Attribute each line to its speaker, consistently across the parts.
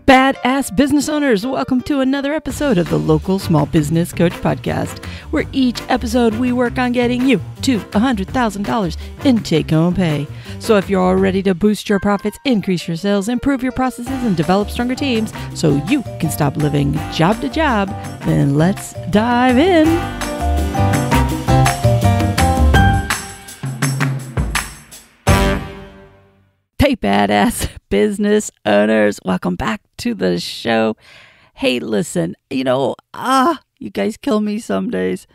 Speaker 1: Badass business owners, welcome to another episode of the Local Small Business Coach Podcast, where each episode we work on getting you to $100,000 in take-home pay. So if you're all ready to boost your profits, increase your sales, improve your processes, and develop stronger teams so you can stop living job to job, then let's dive in. Hey, badass business owners, welcome back to the show. Hey, listen, you guys kill me some days.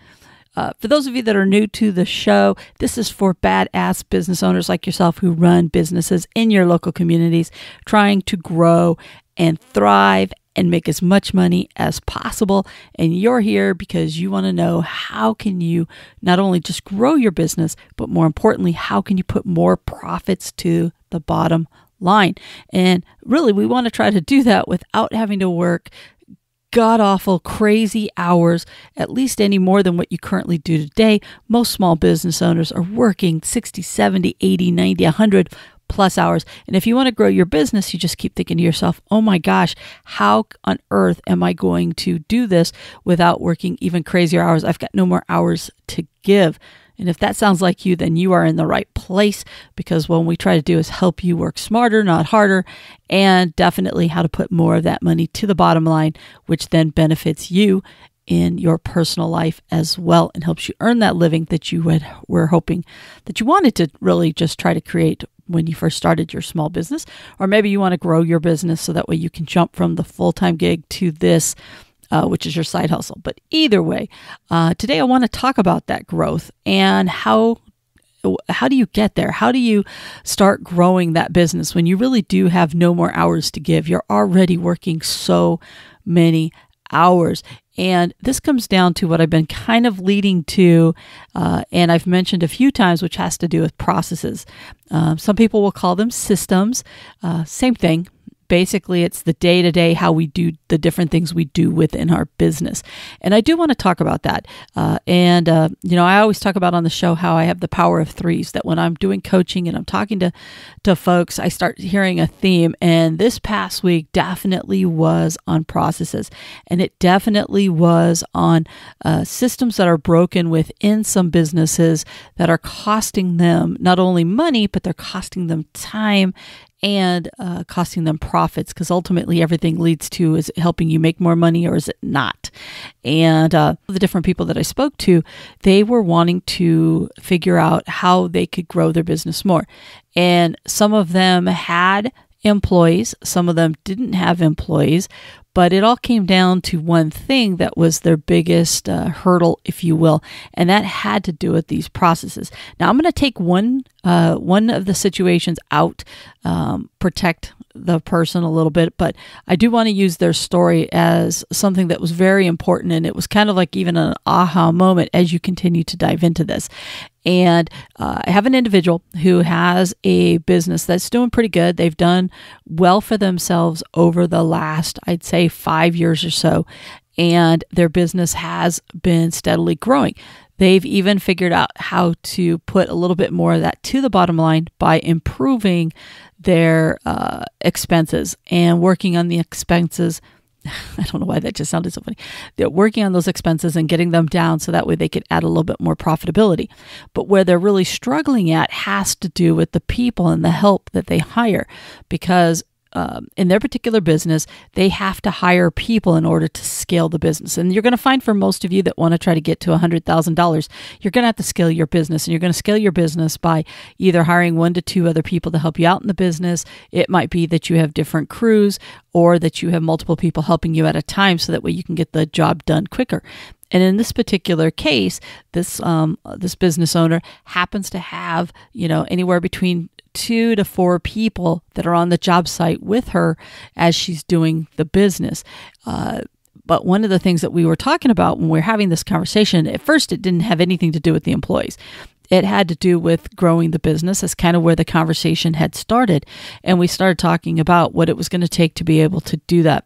Speaker 1: For those of you that are new to the show, this is for badass business owners like yourself who run businesses in your local communities, trying to grow and thrive and make as much money as possible. And you're here because you want to know how can you not only just grow your business, but more importantly, how can you put more profits to the bottom line? And really, we want to try to do that without having to work god-awful, crazy hours, at least any more than what you currently do today. Most small business owners are working 60, 70, 80, 90, 100 plus hours. And if you want to grow your business, you just keep thinking to yourself, oh my gosh, how on earth am I going to do this without working even crazier hours? I've got no more hours to give. And if that sounds like you, then you are in the right place, because what we try to do is help you work smarter, not harder, and definitely how to put more of that money to the bottom line, which then benefits you in your personal life as well and helps you earn that living that you were hoping that you wanted to really just try to create when you first started your small business. Or maybe you want to grow your business so that way you can jump from the full-time gig to this, which is your side hustle. But either way, today I want to talk about that growth and how do you get there? How do you start growing that business when you really do have no more hours to give? You're already working so many hours. And this comes down to what I've been kind of leading to, and I've mentioned a few times, which has to do with processes. Some people will call them systems. Same thing. Basically, it's the day-to-day, how we do the different things we do within our business. And I do want to talk about that. I always talk about on the show how I have the power of threes, that when I'm doing coaching and I'm talking to folks, I start hearing a theme. And this past week definitely was on processes. And it definitely was on systems that are broken within some businesses that are costing them not only money, but they're costing them time and costing them profits, because ultimately everything leads to, is it helping you make more money or is it not? And the different people that I spoke to, they were wanting to figure out how they could grow their business more. And some of them had employees, some of them didn't have employees, but it all came down to one thing that was their biggest hurdle, if you will, and that had to do with these processes. Now, I'm going to take one of the situations out, protect the person a little bit, but I do want to use their story as something that was very important, and it was kind of like even an aha moment as you continue to dive into this. And I have an individual who has a business that's doing pretty good. They've done well for themselves over the last, I'd say, 5 years or so, and their business has been steadily growing. They've even figured out how to put a little bit more of that to the bottom line by improving their expenses and working on the expenses. I don't know why that just sounded so funny. They're working on those expenses and getting them down so that way they could add a little bit more profitability. But where they're really struggling at has to do with the people and the help that they hire, because in their particular business, they have to hire people in order to scale the business. And you're going to find for most of you that want to try to get to $100,000, you're going to have to scale your business. And you're going to scale your business by either hiring 1 to 2 other people to help you out in the business. It might be that you have different crews, or that you have multiple people helping you at a time, so that way you can get the job done quicker. And in this particular case, this business owner happens to have, anywhere between 2 to 4 people that are on the job site with her as she's doing the business. But one of the things that we were talking about when we were having this conversation, at first it didn't have anything to do with the employees. it had to do with growing the business. That's kind of where the conversation had started. And we started talking about what it was going to take to be able to do that.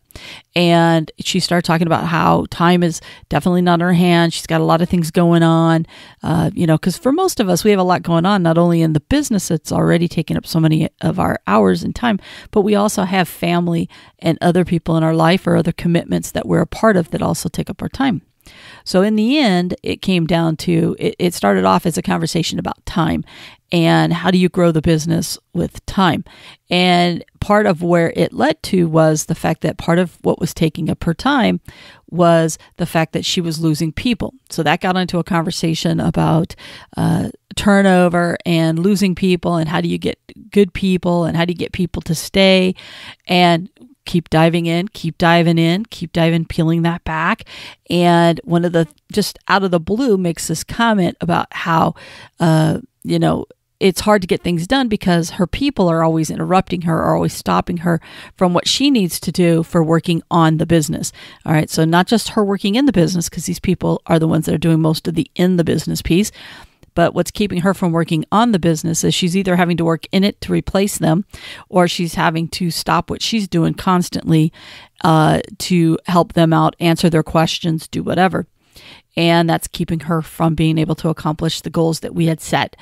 Speaker 1: And she started talking about how time is definitely not in her hands. She's got a lot of things going on, because for most of us, we have a lot going on, not only in the business that's already taken up so many of our hours and time, but we also have family and other people in our life or other commitments that we're a part of that also take up our time. So in the end, it came down to, it started off as a conversation about time and how do you grow the business with time. And part of where it led to was the fact that part of what was taking up her time was the fact that she was losing people. So that got into a conversation about turnover and losing people and how do you get good people and how do you get people to stay, and keep diving, peeling that back. And one of the, just out of the blue, makes this comment about how, it's hard to get things done because her people are always interrupting her, are always stopping her from what she needs to do for working on the business. All right. So not just her working in the business, because these people are the ones that are doing most of the in the business piece. But what's keeping her from working on the business is she's either having to work in it to replace them, or she's having to stop what she's doing constantly to help them out, answer their questions, do whatever. And that's keeping her from being able to accomplish the goals that we had set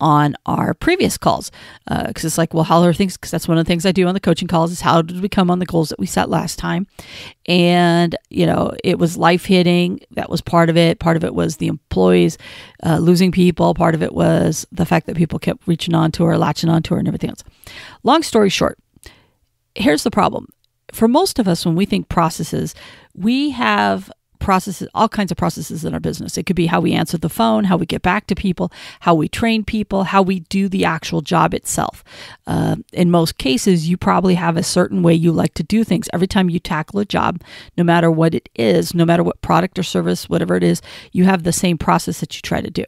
Speaker 1: on our previous calls. Because it's like, well, how are things? Because that's one of the things I do on the coaching calls is how did we come on the goals that we set last time? And, it was life hitting. That was part of it. Part of it was the employees losing people. Part of it was the fact that people kept reaching onto her, latching onto her and everything else. Long story short, here's the problem. For most of us, when we think processes, we have processes, all kinds of processes in our business. It could be how we answer the phone, how we get back to people, how we train people, how we do the actual job itself. In most cases, you probably have a certain way you like to do things. Every time you tackle a job, no matter what it is, no matter what product or service, whatever it is, you have the same process that you try to do.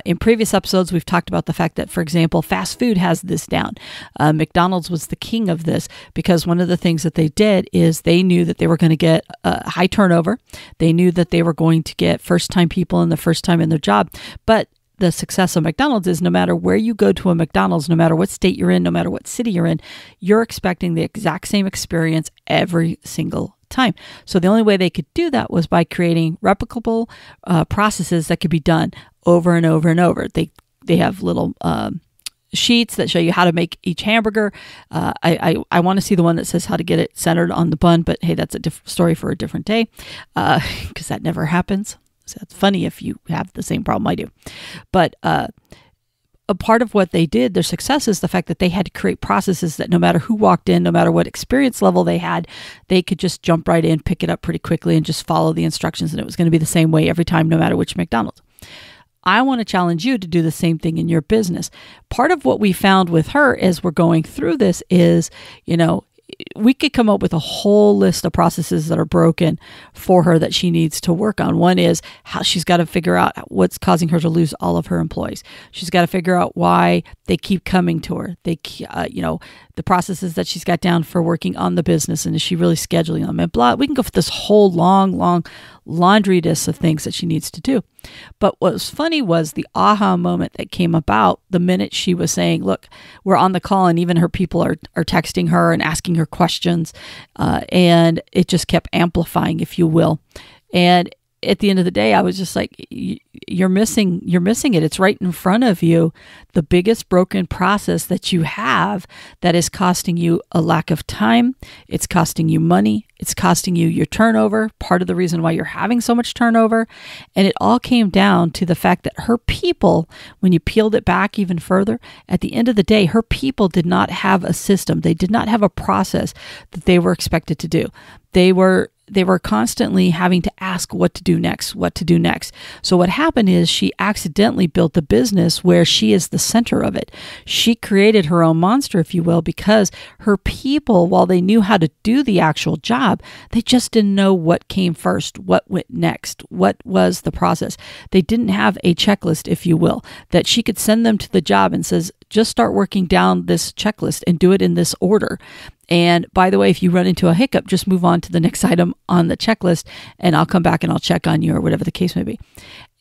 Speaker 1: In previous episodes, we've talked about the fact that, for example, fast food has this down. McDonald's was the king of this because one of the things that they did is they knew that they were going to get high turnover. They knew that they were going to get first-time people in the first time in their job. But the success of McDonald's is no matter where you go to a McDonald's, no matter what state you're in, no matter what city you're in, you're expecting the exact same experience every single time. So the only way they could do that was by creating replicable processes that could be done over and over and over. They have little sheets that show you how to make each hamburger. I want to see the one that says how to get it centered on the bun, but hey, that's a different story for a different day because that never happens. So it's funny if you have the same problem I do. But a part of what they did, their success, is the fact that they had to create processes that no matter who walked in, no matter what experience level they had, they could just jump right in, pick it up pretty quickly, and just follow the instructions. And it was going to be the same way every time, no matter which McDonald's. I want to challenge you to do the same thing in your business. Part of what we found with her as we're going through this is, we could come up with a whole list of processes that are broken for her that she needs to work on. One is how she's got to figure out what's causing her to lose all of her employees. She's got to figure out why they keep coming to her. The processes that she's got down for working on the business, and is she really scheduling them? And blah. We can go for this whole long laundry list of things that she needs to do. But what was funny was the aha moment that came about the minute she was saying, look, we're on the call, and even her people are texting her and asking her questions. And it just kept amplifying, if you will. And at the end of the day, I was just like, you're missing it. It's right in front of you. The biggest broken process that you have that is costing you a lack of time. It's costing you money. It's costing you your turnover, part of the reason why you're having so much turnover. And it all came down to the fact that her people, when you peeled it back even further, at the end of the day, her people did not have a system. They did not have a process that they were expected to do. They were constantly having to ask what to do next. So what happened is she accidentally built a business where she is the center of it. She created her own monster, if you will, because her people, while they knew how to do the actual job, they just didn't know what came first, what went next, what was the process. They didn't have a checklist, if you will, that she could send them to the job and says, just start working down this checklist and do it in this order. And by the way, if you run into a hiccup, just move on to the next item on the checklist and I'll come back and I'll check on you, or whatever the case may be.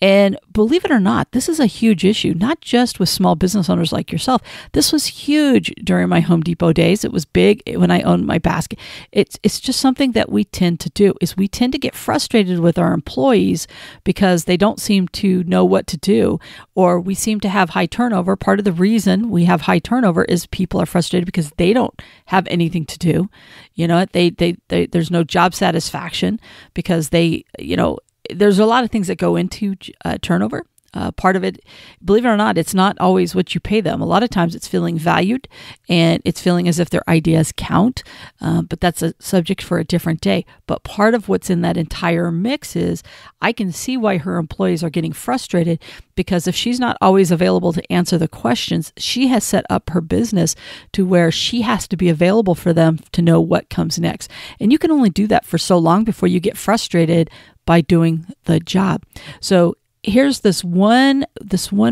Speaker 1: And believe it or not, this is a huge issue, not just with small business owners like yourself. This was huge during my Home Depot days. It was big when I owned my basket. It's just something that we tend to do, is we tend to get frustrated with our employees because they don't seem to know what to do, or we seem to have high turnover. Part of the reason we have high turnover is people are frustrated because they don't have anything to do. There's no job satisfaction because there's a lot of things that go into turnover. Part of it, believe it or not, it's not always what you pay them. A lot of times it's feeling valued and it's feeling as if their ideas count, but that's a subject for a different day. But part of what's in that entire mix is I can see why her employees are getting frustrated, because if she's not always available to answer the questions, she has set up her business to where she has to be available for them to know what comes next. And you can only do that for so long before you get frustrated by doing the job. So here's this one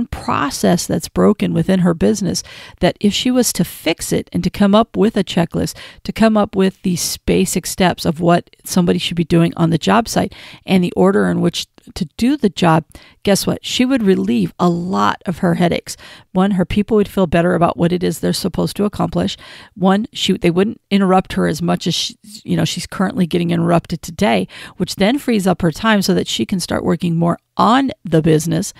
Speaker 1: process that's broken within her business, that if she was to fix it and to come up with a checklist, to come up with these basic steps of what somebody should be doing on the job site and the order in which to do the job, guess what? She would relieve a lot of her headaches. One, her people would feel better about what it is they're supposed to accomplish. One, they wouldn't interrupt her as much as she's currently getting interrupted today, which then frees up her time so that she can start working more on the business.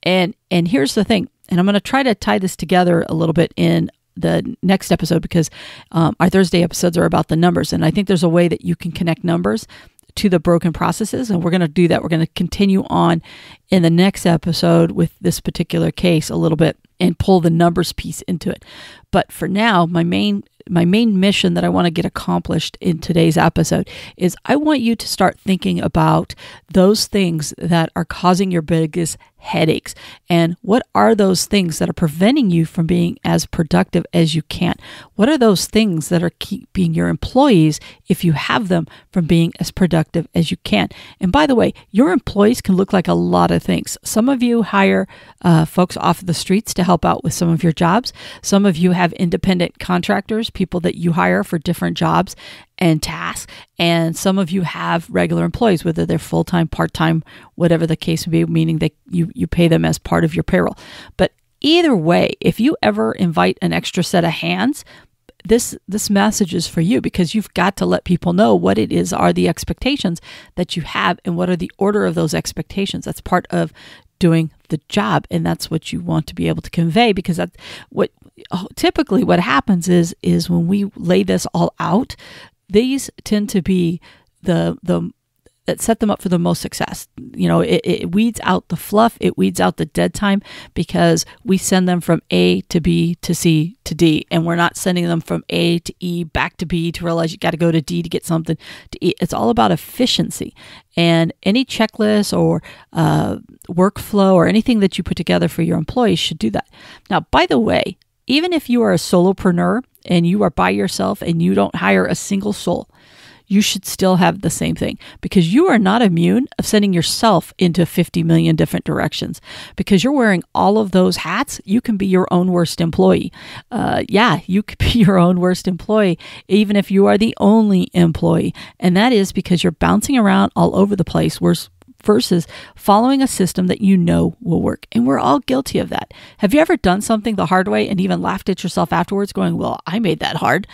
Speaker 1: And here's the thing, and I'm going to try to tie this together a little bit in the next episode, because our Thursday episodes are about the numbers, and I think there's a way that you can connect numbers to the broken processes, and we're going to do that. We're going to continue on in the next episode with this particular case a little bit and pull the numbers piece into it. But for now, my main mission that I want to get accomplished in today's episode is I want you to start thinking about those things that are causing your biggest headaches, and what are those things that are preventing you from being as productive as you can. What are those things that are keeping your employees, if you have them, from being as productive as you can? And by the way, your employees can look like a lot of things. Some of you hire folks off the streets to help out with some of your jobs. Some of you have independent contractors, people that you hire for different jobs and tasks. And some of you have regular employees, whether they're full-time, part-time, whatever the case may be, meaning that you pay them as part of your payroll. But either way, if you ever invite an extra set of hands, this message is for you, because you've got to let people know what it is are the expectations that you have and what are the order of those expectations. That's part of doing the job, and that's what you want to be able to convey, because that's what typically what happens is when we lay this all out, these tend to be the that set them up for the most success. It weeds out the fluff, it weeds out the dead time, because we send them from A to B to C to D, and we're not sending them from A to E back to B to realize you got to go to D to get something to E. It's all about efficiency. And any checklist or workflow or anything that you put together for your employees should do that. Now, by the way, even if you are a solopreneur and you are by yourself and you don't hire a single soul, you should still have the same thing, because you are not immune of sending yourself into 50 million different directions. Because you're wearing all of those hats, you can be your own worst employee. You could be your own worst employee, even if you are the only employee. And that is because you're bouncing around all over the place, versus following a system that you know will work. And we're all guilty of that. Have you ever done something the hard way and even laughed at yourself afterwards going, well, I made that hard?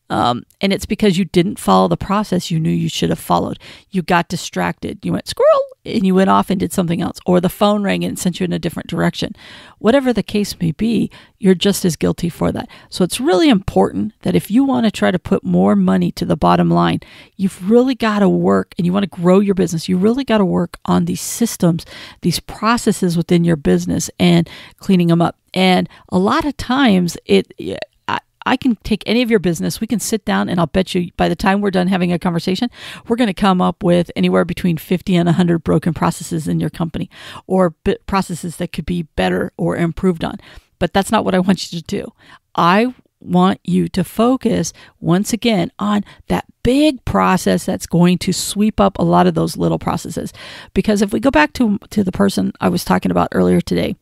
Speaker 1: And it's because you didn't follow the process you knew you should have followed. You got distracted. You went squirrel and you went off and did something else, or the phone rang and sent you in a different direction. Whatever the case may be, you're just as guilty for that. So it's really important that if you want to try to put more money to the bottom line, you've really got to work, and you want to grow your business, you really got to work on these systems, these processes within your business, and cleaning them up. And a lot of times I can take any of your business, we can sit down, and I'll bet you by the time we're done having a conversation, we're going to come up with anywhere between 50 and 100 broken processes in your company, or processes that could be better or improved on. But that's not what I want you to do. I want you to focus once again on that big process that's going to sweep up a lot of those little processes. Because if we go back to the person I was talking about earlier today,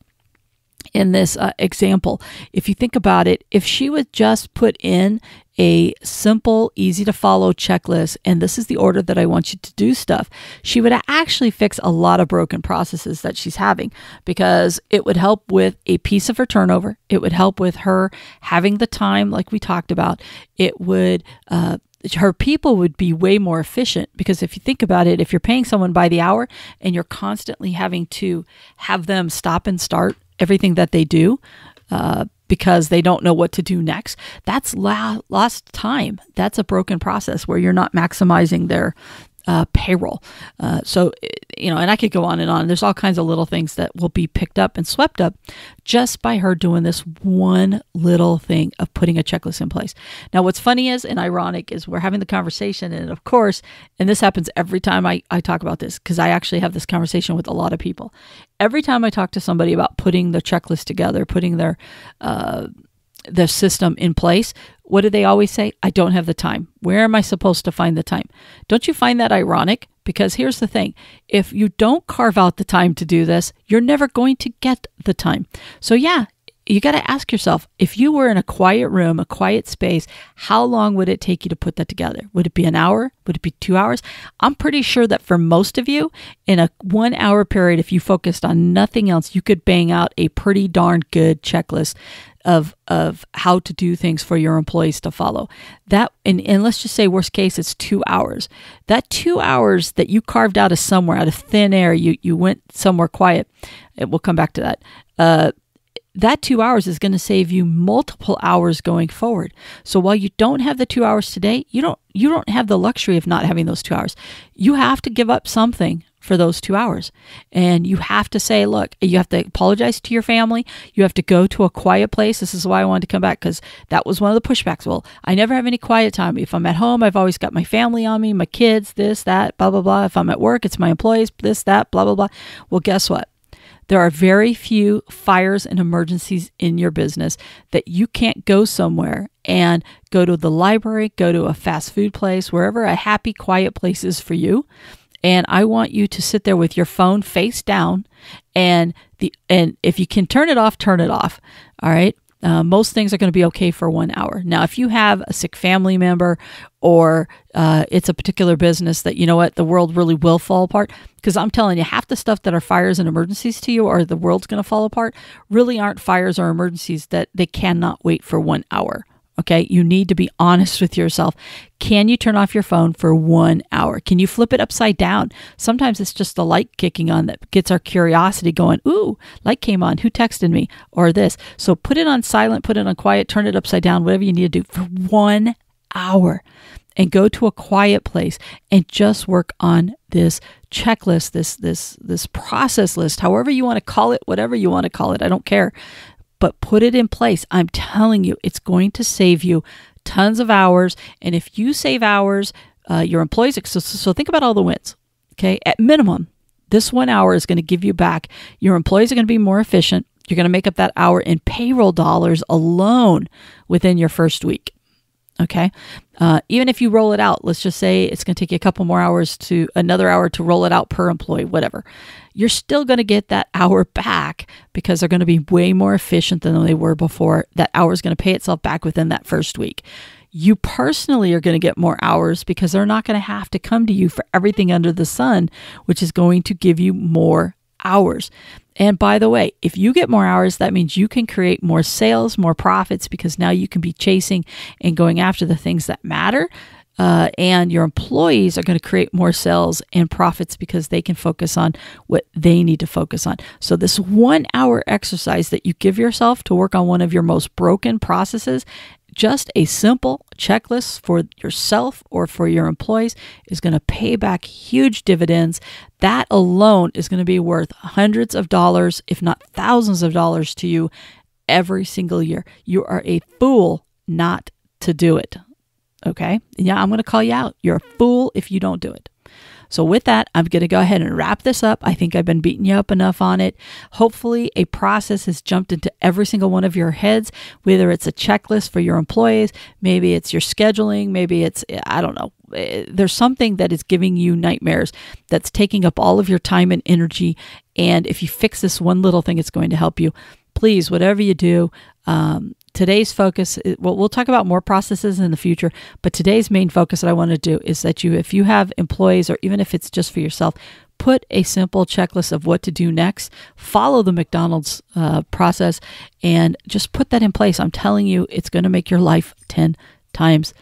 Speaker 1: in this example. If you think about it, if she would just put in a simple, easy to follow checklist, and this is the order that I want you to do stuff, she would actually fix a lot of broken processes that she's having, because it would help with a piece of her turnover. It would help with her having the time, like we talked about. It would, her people would be way more efficient, because if you think about it, if you're paying someone by the hour and you're constantly having to have them stop and start everything that they do, because they don't know what to do next, that's lost time. That's a broken process where you're not maximizing their payroll. So, and I could go on and on. There's all kinds of little things that will be picked up and swept up just by her doing this one little thing of putting a checklist in place. Now, what's funny is, and ironic, is we're having the conversation, and of course, and this happens every time I talk about this, because I actually have this conversation with a lot of people. Every time I talk to somebody about putting the checklist together, putting their system in place, what do they always say? I don't have the time. Where am I supposed to find the time? Don't you find that ironic? Because here's the thing. If you don't carve out the time to do this, you're never going to get the time. So yeah, you got to ask yourself, if you were in a quiet room, a quiet space, how long would it take you to put that together? Would it be an hour? Would it be 2 hours? I'm pretty sure that for most of you, in a 1 hour period, if you focused on nothing else, you could bang out a pretty darn good checklist of how to do things for your employees to follow. That, and let's just say worst case, it's 2 hours. That 2 hours that you carved out of somewhere, out of thin air, you went somewhere quiet. We'll come back to that. That 2 hours is going to save you multiple hours going forward. So while you don't have the 2 hours today, you don't have the luxury of not having those 2 hours. You have to give up something for those 2 hours. And you have to say, look, you have to apologize to your family. You have to go to a quiet place. This is why I wanted to come back, because that was one of the pushbacks. Well, I never have any quiet time. If I'm at home, I've always got my family on me, my kids, this, that, blah, blah, blah. If I'm at work, it's my employees, this, that, blah, blah, blah. Well, guess what? There are very few fires and emergencies in your business that you can't go somewhere and go to the library, go to a fast food place, wherever a happy, quiet place is for you. And I want you to sit there with your phone face down, and if you can turn it off, turn it off. All right. Most things are going to be okay for 1 hour. Now, if you have a sick family member, or it's a particular business that, you know what, the world really will fall apart, because I'm telling you, half the stuff that are fires and emergencies to you, or the world's going to fall apart, really aren't fires or emergencies that they cannot wait for 1 hour. Okay, you need to be honest with yourself. Can you turn off your phone for 1 hour? Can you flip it upside down? Sometimes it's just the light kicking on that gets our curiosity going. Ooh, light came on. Who texted me? Or this. So put it on silent, put it on quiet, turn it upside down, whatever you need to do for 1 hour. And go to a quiet place and just work on this checklist, this process list, however you want to call it, whatever you want to call it. I don't care. But put it in place. I'm telling you, it's going to save you tons of hours. And if you save hours, your employees, so think about all the wins. Okay. At minimum, this 1 hour is going to give you back. Your employees are going to be more efficient. You're going to make up that hour in payroll dollars alone within your first week. Okay. Even if you roll it out, let's just say it's going to take you a couple more hours to another hour to roll it out per employee, whatever. You're still going to get that hour back, because they're going to be way more efficient than they were before. That hour is going to pay itself back within that first week. You personally are going to get more hours, because they're not going to have to come to you for everything under the sun, which is going to give you more hours. And by the way, if you get more hours, that means you can create more sales, more profits, because now you can be chasing and going after the things that matter. And your employees are going to create more sales and profits, because they can focus on what they need to focus on. So this 1 hour exercise that you give yourself to work on one of your most broken processes, just a simple checklist for yourself or for your employees, is going to pay back huge dividends. That alone is going to be worth hundreds of dollars, if not thousands of dollars to you every single year. You are a fool not to do it. Okay? Yeah, I'm going to call you out. You're a fool if you don't do it. So with that, I'm going to go ahead and wrap this up. I think I've been beating you up enough on it. Hopefully a process has jumped into every single one of your heads, whether it's a checklist for your employees, maybe it's your scheduling, maybe it's, I don't know. There's something that is giving you nightmares, that's taking up all of your time and energy. And if you fix this one little thing, it's going to help you. please, whatever you do, today's focus, we'll talk about more processes in the future, but today's main focus that I want to do is that if you have employees, or even if it's just for yourself, put a simple checklist of what to do next, follow the McDonald's process, and just put that in place. I'm telling you, it's going to make your life 10 times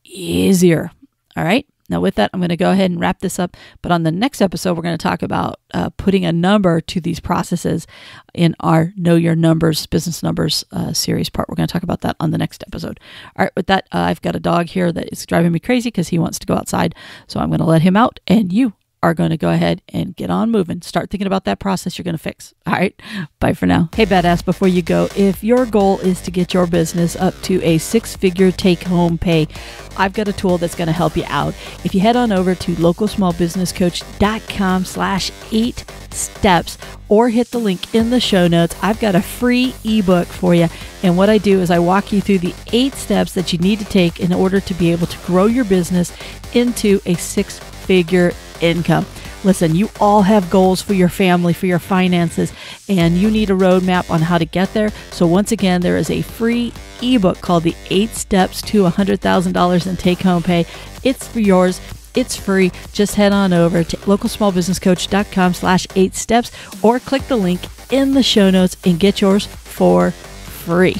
Speaker 1: easier. All right. Now, with that, I'm going to go ahead and wrap this up. But on the next episode, we're going to talk about putting a number to these processes in our Know Your Numbers, Business Numbers series part. We're going to talk about that on the next episode. All right, with that, I've got a dog here that is driving me crazy because he wants to go outside. So I'm going to let him out, and you are going to go ahead and get on moving. Start thinking about that process you're going to fix. All right. Bye for now. Hey, badass, before you go, if your goal is to get your business up to a 6-figure take-home pay, I've got a tool that's going to help you out. If you head on over to localsmallbusinesscoach.com/8steps or hit the link in the show notes, I've got a free ebook for you. And what I do is I walk you through the 8 steps that you need to take in order to be able to grow your business into a 6-figure income. Listen, you all have goals for your family, for your finances, and you need a roadmap on how to get there. So once again, there is a free ebook called The 8 Steps to $100,000 in Take-Home Pay. It's for yours. It's free. Just head on over to localsmallbusinesscoach.com/8steps or click the link in the show notes and get yours for free.